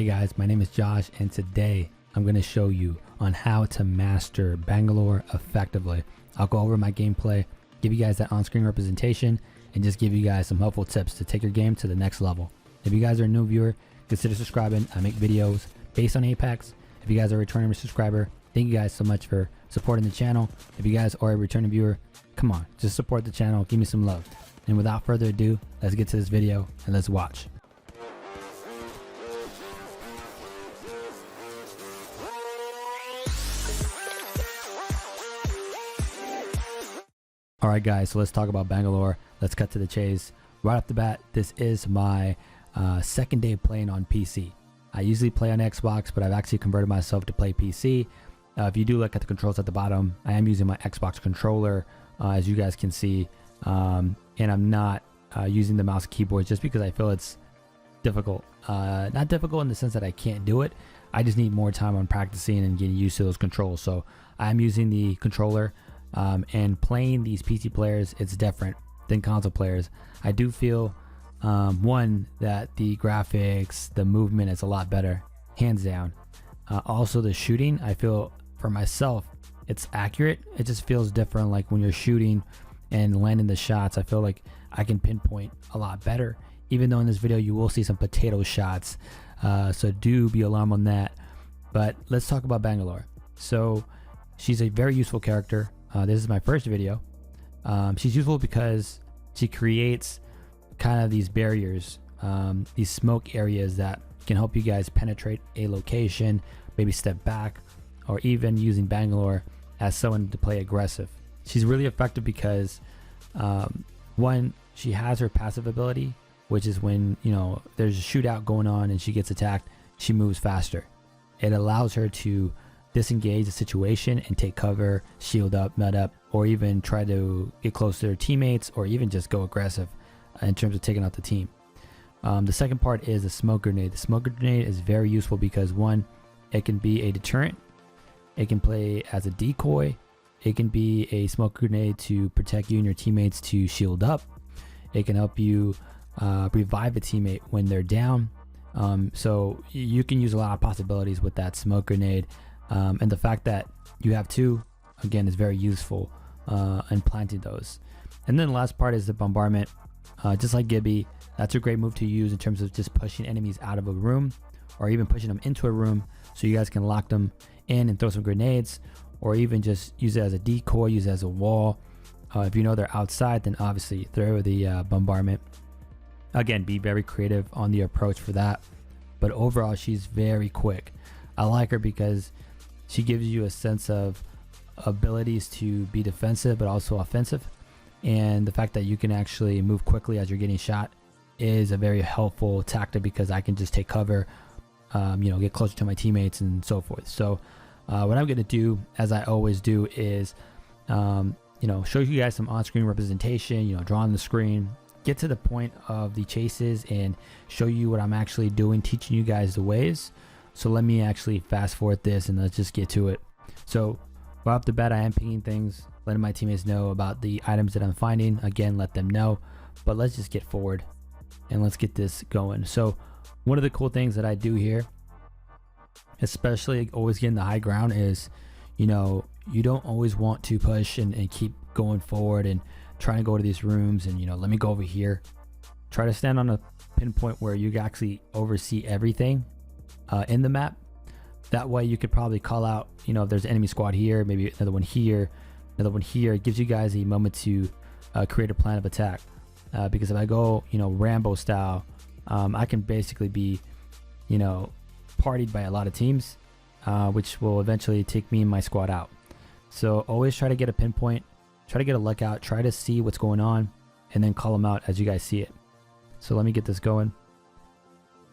Hey guys, my name is Josh and today I'm going to show you on how to master Bangalore effectively. I'll go over my gameplay, give you guys that on-screen representation, and just give you guys some helpful tips to take your game to the next level. If you guys are a new viewer, consider subscribing. I make videos based on Apex. If you guys are a returning subscriber, thank you guys so much for supporting the channel. If you guys are a returning viewer, come on, just support the channel, give me some love. And without further ado, let's get to this video and let's watch. Alright guys, so let's talk about Bangalore. Let's cut to the chase. Right off the bat, this is my second day playing on PC. I usually play on Xbox, but I've actually converted myself to play PC. If you do look at the controls at the bottom, I am using my Xbox controller, as you guys can see, and I'm not using the mouse and keyboard just because I feel it's difficult. Not difficult in the sense that I can't do it. I just need more time on practicing and getting used to those controls. So I'm using the controller. And playing these PC players, it's different than console players. I do feel one, that the graphics, the movement is a lot better, hands down. Also the shooting, I feel for myself, it's accurate. It just feels different. Like when you're shooting and landing the shots, I feel like I can pinpoint a lot better, even though in this video you will see some potato shots, so do be alarmed on that. But let's talk about Bangalore. So she's a very useful character. This is my first video. She's useful because she creates kind of these barriers, these smoke areas that can help you guys penetrate a location, maybe step back, or even using Bangalore as someone to play aggressive. She's really effective because one, she has her passive ability, which is when, you know, there's a shootout going on and she gets attacked, she moves faster. It allows her to disengage the situation and take cover, shield up, med up, or even try to get close to their teammates, or even just go aggressive in terms of taking out the team. The second part is the smoke grenade. The smoke grenade is very useful because one, it can be a deterrent, it can play as a decoy, it can be a smoke grenade to protect you and your teammates to shield up, it can help you revive a teammate when they're down. So you can use a lot of possibilities with that smoke grenade. And the fact that you have two, again, is very useful in planting those. And then the last part is the bombardment. Just like Gibby, that's a great move to use in terms of just pushing enemies out of a room, or even pushing them into a room so you guys can lock them in and throw some grenades, or even just use it as a decoy, use it as a wall. If you know they're outside, then obviously throw the bombardment. Again, be very creative on the approach for that. But overall, she's very quick. I like her because she gives you a sense of abilities to be defensive but also offensive, and the fact that you can actually move quickly as you're getting shot is a very helpful tactic because I can just take cover, you know, get closer to my teammates and so forth. So what I'm going to do, as I always do, is you know, show you guys some on-screen representation, you know, draw on the screen, get to the point of the chases and show you what I'm actually doing, teaching you guys the ways. So let me actually fast forward this and let's just get to it. So right off the bat, I am pinging things, letting my teammates know about the items that I'm finding. Again, let them know, but let's just get forward and let's get this going. So one of the cool things that I do here, especially always getting the high ground, is, you know, you don't always want to push and keep going forward and trying to go to these rooms and, you know, let me go over here. Try to stand on a pinpoint where you can actually oversee everything in the map. That way you could probably call out, you know, if there's an enemy squad here, maybe another one here, another one here. It gives you guys a moment to create a plan of attack, because if I go, you know, Rambo style, I can basically be, you know, partied by a lot of teams, which will eventually take me and my squad out. So always try to get a pinpoint, try to get a lookout, try to see what's going on, and then call them out as you guys see it. So let me get this going.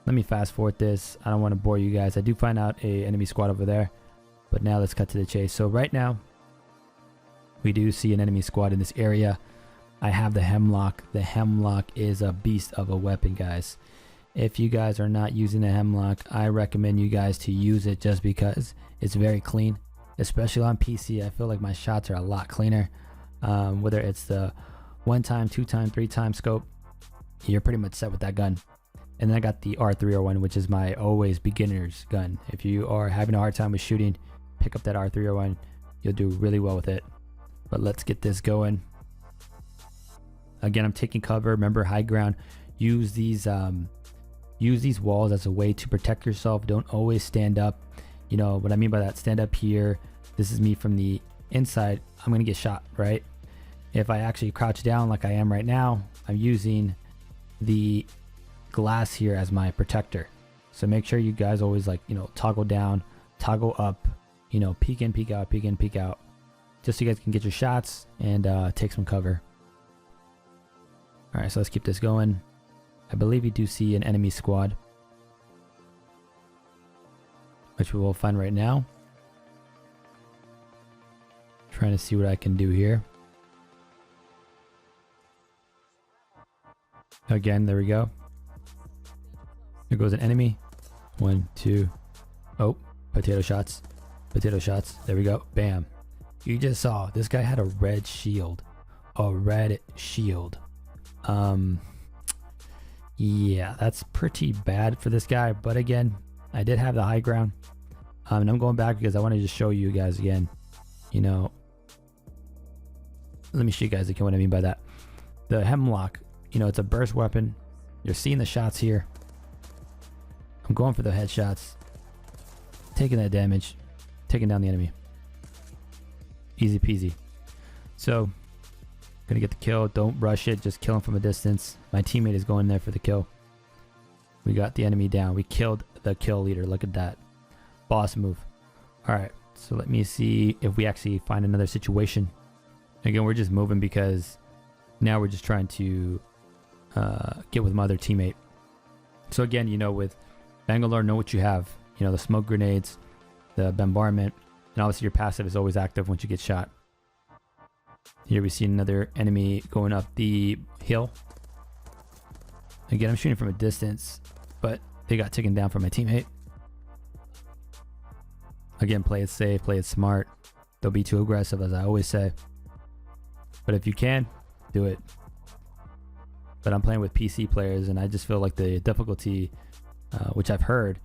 Let me fast forward this. I don't want to bore you guys. I do find out a enemy squad over there, but now let's cut to the chase. So right now we do see an enemy squad in this area. I have the hemlock. The hemlock is a beast of a weapon, guys. If you guys are not using the hemlock, I recommend you guys to use it just because it's very clean, especially on PC. I feel like my shots are a lot cleaner. Whether it's the 1 time, 2 time, 3 time scope, you're pretty much set with that gun. And then I got the R301, which is my always beginner's gun. If you are having a hard time with shooting, pick up that R301. You'll do really well with it. But let's get this going. Again, I'm taking cover. Remember, high ground. Use these walls as a way to protect yourself. Don't always stand up. You know what I mean by that? Stand up here. This is me from the inside. I'm gonna get shot, right? If I actually crouch down like I am right now, I'm using the glass here as my protector. So make sure you guys always, like, you know, toggle down, toggle up, you know, peek in, peek out, peek in, peek out, just so you guys can get your shots and take some cover. All right, so let's keep this going. I believe you do see an enemy squad, which we will find right now. Trying to see what I can do here. Again, there we go. There goes an enemy. 1, 2. Oh, potato shots. Potato shots. There we go. Bam. You just saw this guy had a red shield. A red shield. Yeah, that's pretty bad for this guy. But again, I did have the high ground. And I'm going back because I want to just show you guys again. You know, let me show you guys again what I mean by that. The hemlock, you know, it's a burst weapon. You're seeing the shots here. I'm going for the headshots. Taking that damage. Taking down the enemy. Easy peasy. So, gonna get the kill. Don't rush it. Just kill him from a distance. My teammate is going there for the kill. We got the enemy down. We killed the kill leader. Look at that. Boss move. Alright. So let me see if we actually find another situation. Again, we're just moving because now we're just trying to get with my other teammate. So again, you know, with Bangalore, know what you have. You know, the smoke grenades, the bombardment, and obviously your passive is always active once you get shot. Here we see another enemy going up the hill. Again, I'm shooting from a distance, but they got taken down from my teammate. Again, play it safe, play it smart. Don't be too aggressive, as I always say. But if you can, do it. But I'm playing with PC players, and I just feel like the difficulty, which I've heard,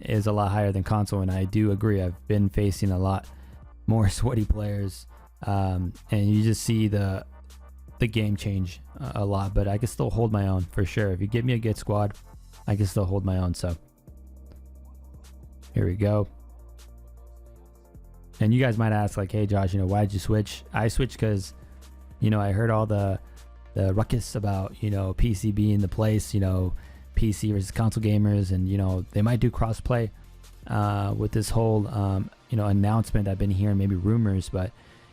is a lot higher than console. And I do agree. I've been facing a lot more sweaty players, and you just see the game change a lot. But I can still hold my own for sure. If you give me a good squad, I can still hold my own. So here we go. And you guys might ask, like, hey Josh, you know, why did you switch? I switched because, you know, I heard all the ruckus about, you know, PC being the place, you know, PC versus console gamers, and, you know, they might do crossplay with this whole, you know, announcement. I've been hearing maybe rumors, but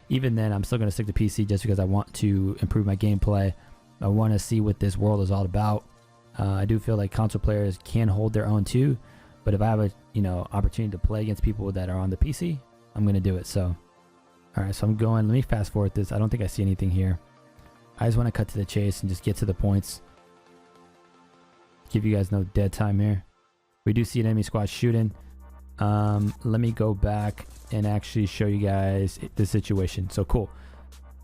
even then, I'm still going to stick to PC just because I want to improve my gameplay. I want to see what this world is all about. I do feel like console players can hold their own too, but if I have a, you know, opportunity to play against people that are on the PC, I'm going to do it. So, all right, so I'm going, let me fast forward this. I don't think I see anything here. I just want to cut to the chase and just get to the points. Give you guys no dead time here. We do see an enemy squad shooting. Let me go back and actually show you guys the situation. So cool.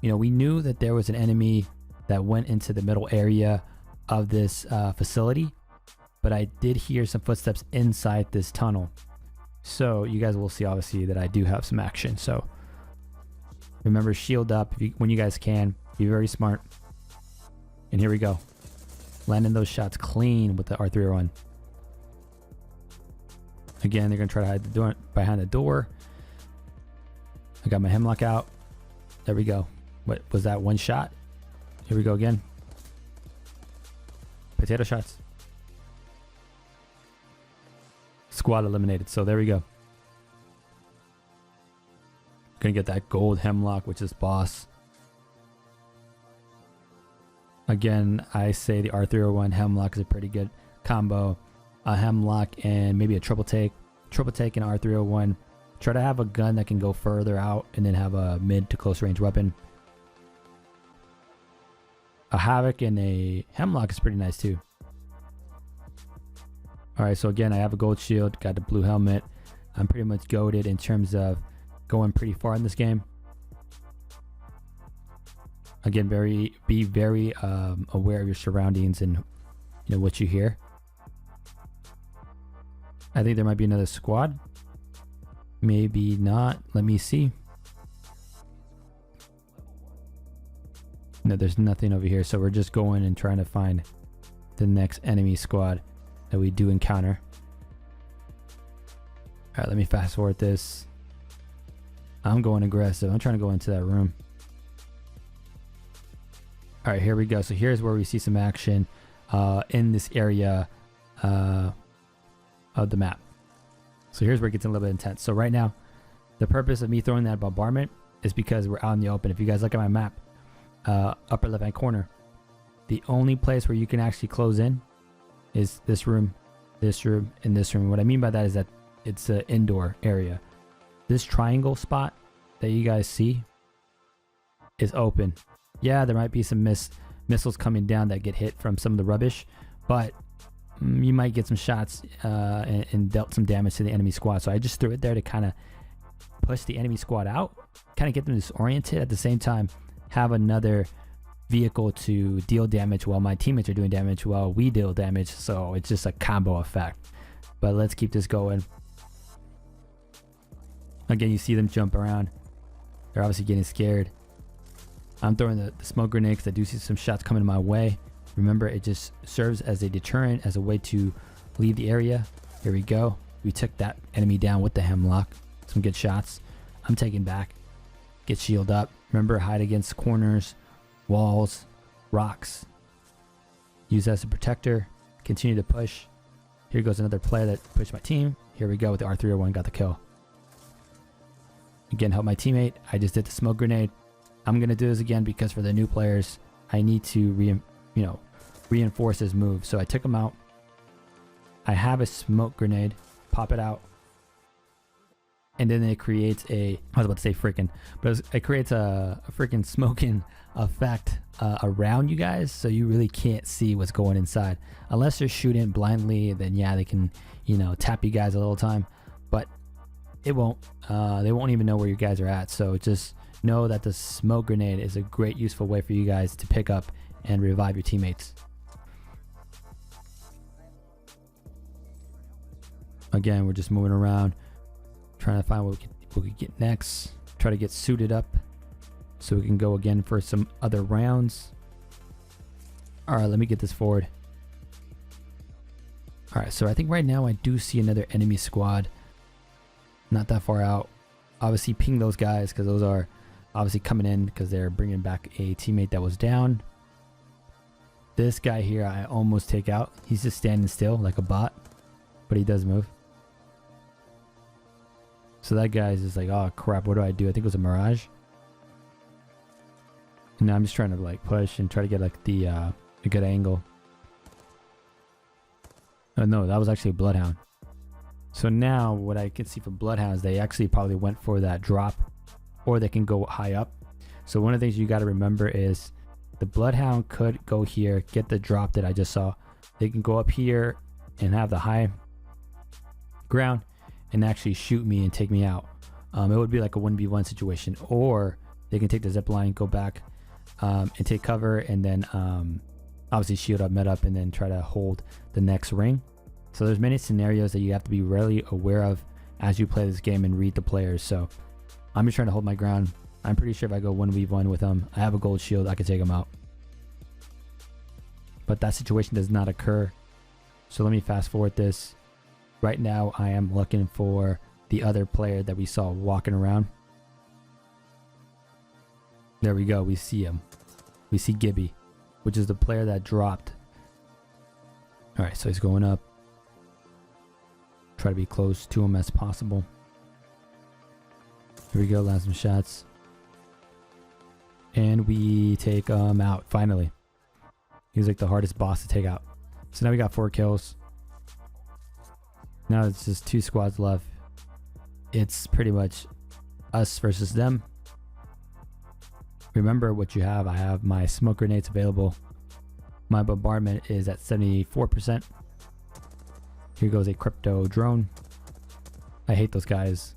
You know, we knew that there was an enemy that went into the middle area of this facility, but I did hear some footsteps inside this tunnel. So you guys will see, obviously, that I do have some action. So remember, shield up when you guys can. Be very smart. And here we go. Landing those shots clean with the R301. Again, they're going to try to hide the door behind the door. I got my hemlock out. There we go. What was that? One shot? Here we go again. Potato shots. Squad eliminated. So there we go. Gonna get that gold hemlock, which is boss. Again, I say the R301 hemlock is a pretty good combo. A hemlock and maybe a triple take and R301. Try to have a gun that can go further out and then have a mid to close range weapon. A havoc and a hemlock is pretty nice too. Alright, so again, I have a gold shield, got the blue helmet. I'm pretty much goated in terms of going pretty far in this game. Again, be very aware of your surroundings and, you know, what you hear. I think there might be another squad. Maybe not. Let me see. No, there's nothing over here. So we're just going and trying to find the next enemy squad that we do encounter. All right, let me fast forward this. I'm going aggressive. I'm trying to go into that room. All right, here we go. So here's where we see some action in this area of the map. So here's where it gets a little bit intense. So right now, the purpose of me throwing that bombardment is because we're out in the open. If you guys look at my map, upper left hand corner, the only place where you can actually close in is this room, and this room. What I mean by that is that it's an indoor area. This triangle spot that you guys see is open. Yeah, there might be some missiles coming down that get hit from some of the rubbish, but you might get some shots and dealt some damage to the enemy squad. So I just threw it there to kind of push the enemy squad out, kind of get them disoriented, at the same time have another vehicle to deal damage while my teammates are doing damage while we deal damage. So it's just a combo effect. But let's keep this going. Again, you see them jump around. They're obviously getting scared. I'm throwing the smoke grenade because I do see some shots coming my way. Remember, it just serves as a deterrent, as a way to leave the area. Here we go. We took that enemy down with the hemlock. Some good shots. I'm taking back. Get shield up. Remember, hide against corners, walls, rocks. Use that as a protector. Continue to push. Here goes another player that pushed my team. Here we go with the R301. Got the kill. Again, help my teammate. I just did the smoke grenade. I'm going to do this again because for the new players, I need to reinforce his move. So I took him out. I have a smoke grenade. Pop it out. And then it creates a, I was about to say freaking, but it creates a freaking smoking effect around you guys. So you really can't see what's going inside. Unless they're shooting blindly, then yeah, they can, tap you guys a little time. But it won't, they won't even know where you guys are at. So just know that the smoke grenade is a great useful way for you guys to pick up and revive your teammates. Again, we're just moving around, trying to find what we could get next. Try to get suited up so we can go again for some other rounds. All right, let me get this forward. All right, so I think right now I do see another enemy squad. Not that far out. Obviously ping those guys because those are obviously coming in because they're bringing back a teammate that was down. This guy here I almost take out. He's just standing still like a bot, but he does move. So that guy's just like, oh crap, what do I do? I think it was a mirage. And now I'm just trying to like push and try to get like a good angle. Oh no, that was actually a bloodhound. So now what I can see for bloodhounds, they actually probably went for that drop, or they can go high up. So one of the things you got to remember is the bloodhound could go here, get the drop that I just saw. They can go up here and have the high ground and actually shoot me and take me out. It would be like a 1v1 situation, or they can take the zip line, go back and take cover, and then obviously shield up, med up, and then try to hold the next ring. So there's many scenarios that you have to be really aware of as you play this game and read the players. So I'm just trying to hold my ground. I'm pretty sure if I go 1v1 with them, I have a gold shield, I could take them out. But that situation does not occur. So let me fast forward this. Right now I am looking for the other player that we saw walking around. There we go, we see him. We see Gibby, which is the player that dropped. Alright, so he's going up. Try to be close to him as possible. Here we go, land some shots. And we take him out, finally. He's like the hardest boss to take out. So now we got 4 kills. Now it's just 2 squads left. It's pretty much us versus them. Remember what you have. I have my smoke grenades available. My bombardment is at 74%. Here goes a crypto drone. I hate those guys.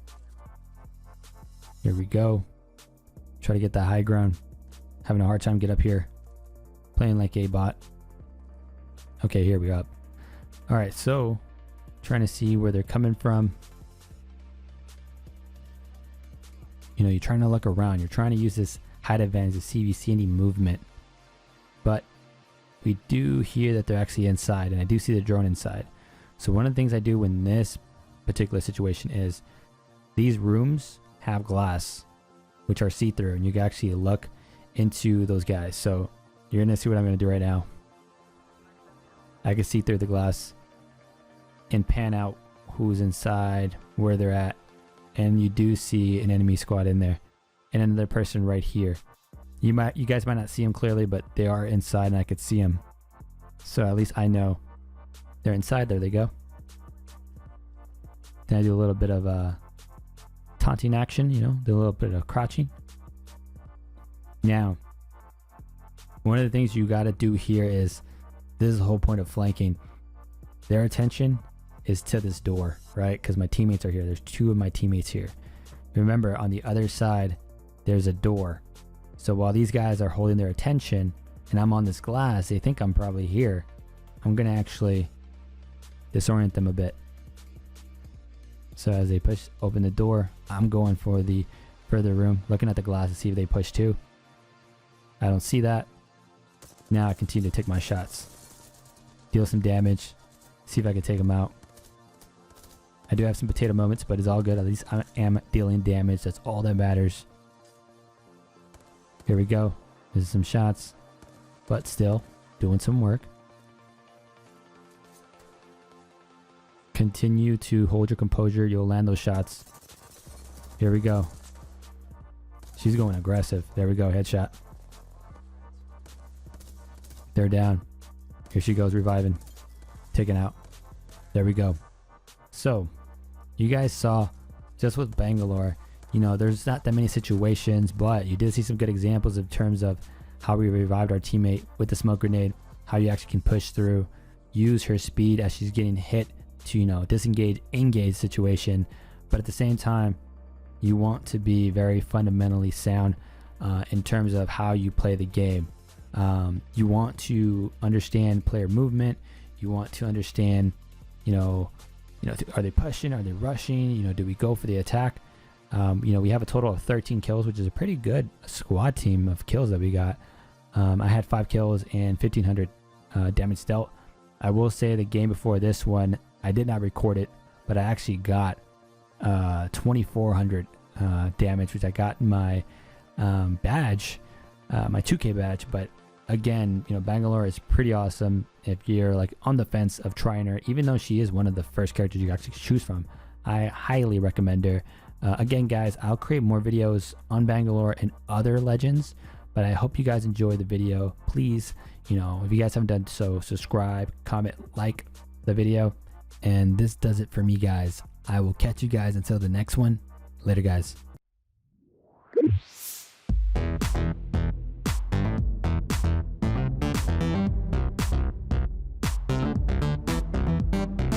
Here we go. Try to get that high ground. Having a hard time get up here. Playing like a bot. Okay, here we go. Alright, so trying to see where they're coming from. You know, you're trying to look around. You're trying to use this height advantage to see if you see any movement. But we do hear that they're actually inside, and I do see the drone inside. So one of the things I do in this particular situation is these rooms have glass, which are see-through, and you can actually look into those guys. So you're gonna see what I'm gonna do right now. I can see through the glass and pan out who's inside, where they're at, and you do see an enemy squad in there and another person right here. You guys might not see them clearly, but they are inside and I could see them. So at least I know they're inside. There they go. Then I do a little bit of taunting action, you know, do a little bit of crouching. Now, one of the things you got to do here is, this is the whole point of flanking. Their attention is to this door, right? Because my teammates are here. There's 2 of my teammates here. Remember, on the other side, there's a door. So while these guys are holding their attention and I'm on this glass, they think I'm probably here. I'm going to actually disorient them a bit. So as they push open the door, I'm going for the further room, looking at the glass to see if they push too. I don't see that. Now I continue to take my shots. Deal some damage. See if I can take them out. I do have some potato moments, but it's all good. At least I am dealing damage. That's all that matters. Here we go. There's some shots, but still doing some work. Continue to hold your composure. You'll land those shots. Here we go. She's going aggressive. There we go. Headshot. They're down. Here she goes, reviving. Taken out. There we go. So, you guys saw, just with Bangalore, you know, there's not that many situations, but you did see some good examples in terms of how we revived our teammate with the smoke grenade, how you actually can push through, use her speed as she's getting hit to, you know, disengage, engage situation. But at the same time, you want to be very fundamentally sound in terms of how you play the game. You want to understand player movement. You want to understand, you know, are they pushing? Are they rushing? You know, do we go for the attack? You know, we have a total of 13 kills, which is a pretty good squad team of kills that we got. I had 5 kills and 1,500 damage dealt. I will say the game before this one, I did not record it, but I actually got 2,400 damage, which I got in my badge, my 2K badge. But again, you know, Bangalore is pretty awesome if you're like on the fence of trying her, even though she is one of the first characters you actually choose from. I highly recommend her. Again, guys, I'll create more videos on Bangalore and other legends, but I hope you guys enjoy the video. Please, you know, if you guys haven't done so, subscribe, comment, like the video. And this does it for me, guys. I will catch you guys until the next one. Later, guys.